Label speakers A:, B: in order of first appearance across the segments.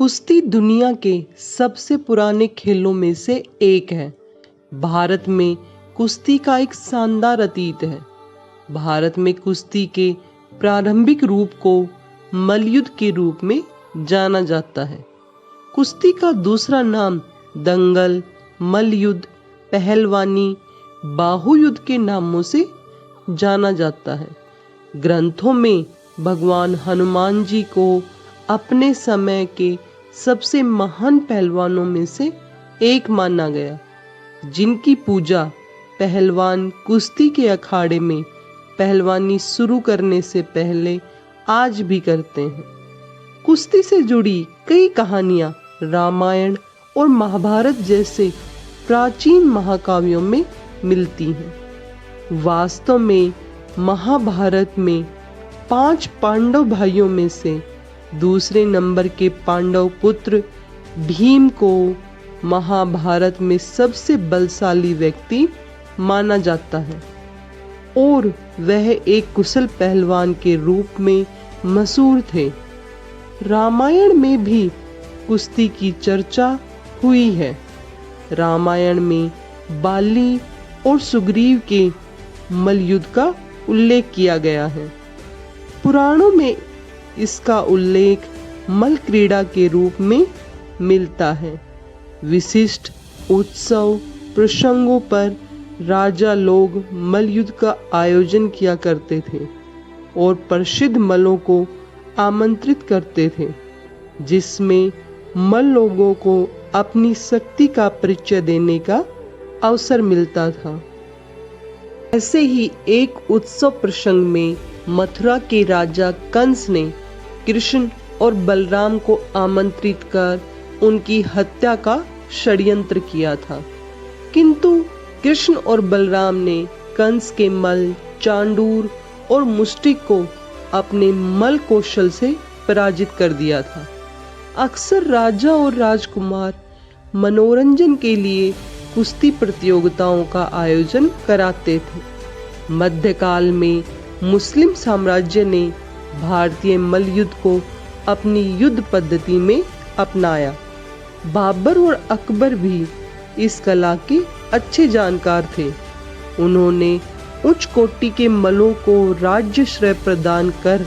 A: कुश्ती दुनिया के सबसे पुराने खेलों में से एक है। भारत में कुश्ती का एक शानदार अतीत है। भारत में कुश्ती के प्रारंभिक रूप को मल्लयुद्ध के रूप में जाना जाता है। कुश्ती का दूसरा नाम दंगल, मल्लयुद्ध, पहलवानी, बाहुयुद्ध के नामों से जाना जाता है। ग्रंथों में भगवान हनुमान जी को अपने समय के सबसे महान पहलवानों में से एक माना गया, जिनकी पूजा पहलवान कुश्ती के अखाड़े में पहलवानी शुरू करने से पहले आज भी करते हैं। कुश्ती से जुड़ी कई कहानियां रामायण और महाभारत जैसे प्राचीन महाकाव्यों में मिलती हैं। वास्तव में महाभारत में 5 पांडव भाइयों में से दूसरे नंबर के पांडव पुत्र भीम को महाभारत में सबसे बलशाली व्यक्ति माना जाता है और वह एक कुशल पहलवान के रूप में मशहूर थे। रामायण में भी कुश्ती की चर्चा हुई है। रामायण में बाली और सुग्रीव के मल्लयुद्ध का उल्लेख किया गया है। पुराणों में इसका उल्लेख मल्ल क्रीड़ा के रूप में मिलता है। विशिष्ट उत्सव प्रसंगों पर राजा लोग मल्लयुद्ध का आयोजन किया करते थे और प्रसिद्ध मल्लों को आमंत्रित करते थे, जिसमें मल्ल लोगों को अपनी शक्ति का परिचय देने का अवसर मिलता था। ऐसे ही एक उत्सव प्रसंग में मथुरा के राजा कंस ने कृष्ण और बलराम को आमंत्रित कर उनकी हत्या का षड्यंत्र किया था, किंतु कृष्ण और बलराम ने कंस के मल्ल चांडूर और मुष्टिक को अपने मल्ल कौशल से पराजित कर दिया था। अक्सर राजा और राजकुमार मनोरंजन के लिए कुश्ती प्रतियोगिताओं का आयोजन कराते थे। मध्यकाल में मुस्लिम साम्राज्य ने भारतीय मल्लयुद्ध को अपनी युद्ध पद्धति में अपनाया। बाबर और अकबर भी इस कला के अच्छे जानकार थे। उन्होंने उच्च कोटि के मल्लों को राज्य श्रेय प्रदान कर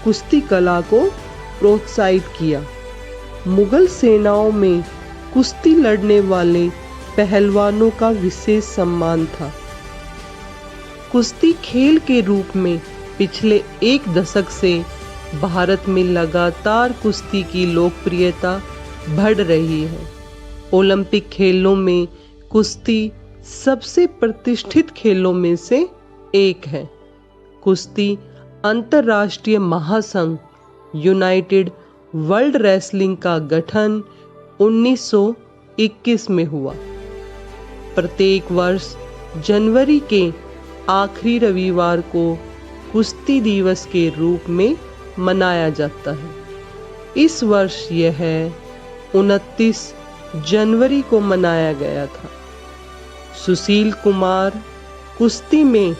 A: कुश्ती कला को प्रोत्साहित किया। मुगल सेनाओं में कुश्ती लड़ने वाले पहलवानों का विशेष सम्मान था। कुश्ती खेल के रूप में पिछले एक दशक से भारत में लगातार कुश्ती की लोकप्रियता बढ़ रही है। ओलंपिक खेलों में कुश्ती सबसे प्रतिष्ठित खेलों में से एक है। कुश्ती अंतर्राष्ट्रीय महासंघ यूनाइटेड वर्ल्ड रेसलिंग का गठन 1921 में हुआ। प्रत्येक वर्ष जनवरी के आखिरी रविवार को कुश्ती दिवस के रूप में मनाया जाता है। इस वर्ष यह 29 जनवरी को मनाया गया था। सुशील कुमार कुश्ती में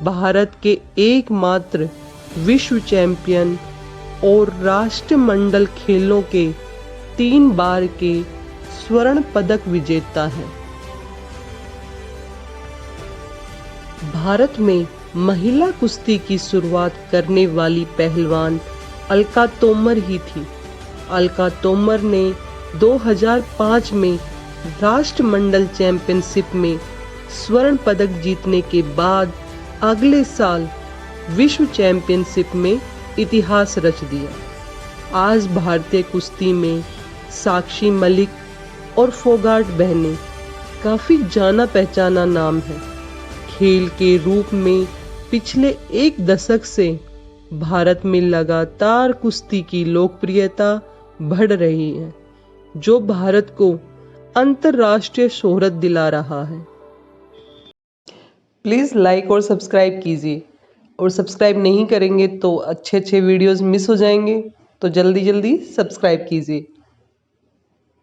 A: भारत के एकमात्र विश्व चैंपियन और राष्ट्रमंडल खेलों के 3 बार के स्वर्ण पदक विजेता हैं। भारत में महिला कुश्ती की शुरुआत करने वाली पहलवान अलका तोमर ही थी। अलका तोमर ने 2005 में राष्ट्रमंडल चैंपियनशिप में स्वर्ण पदक जीतने के बाद अगले साल विश्व चैंपियनशिप में इतिहास रच दिया। आज भारतीय कुश्ती में साक्षी मलिक और फोगाट बहनें काफी जाना पहचाना नाम है। खेल के रूप में पिछले एक दशक से भारत में लगातार कुश्ती की लोकप्रियता बढ़ रही है, जो भारत को अंतर्राष्ट्रीय शोहरत दिला रहा है। प्लीज़ लाइक और सब्सक्राइब कीजिए, और सब्सक्राइब नहीं करेंगे तो अच्छे वीडियोस मिस हो जाएंगे, तो जल्दी सब्सक्राइब कीजिए।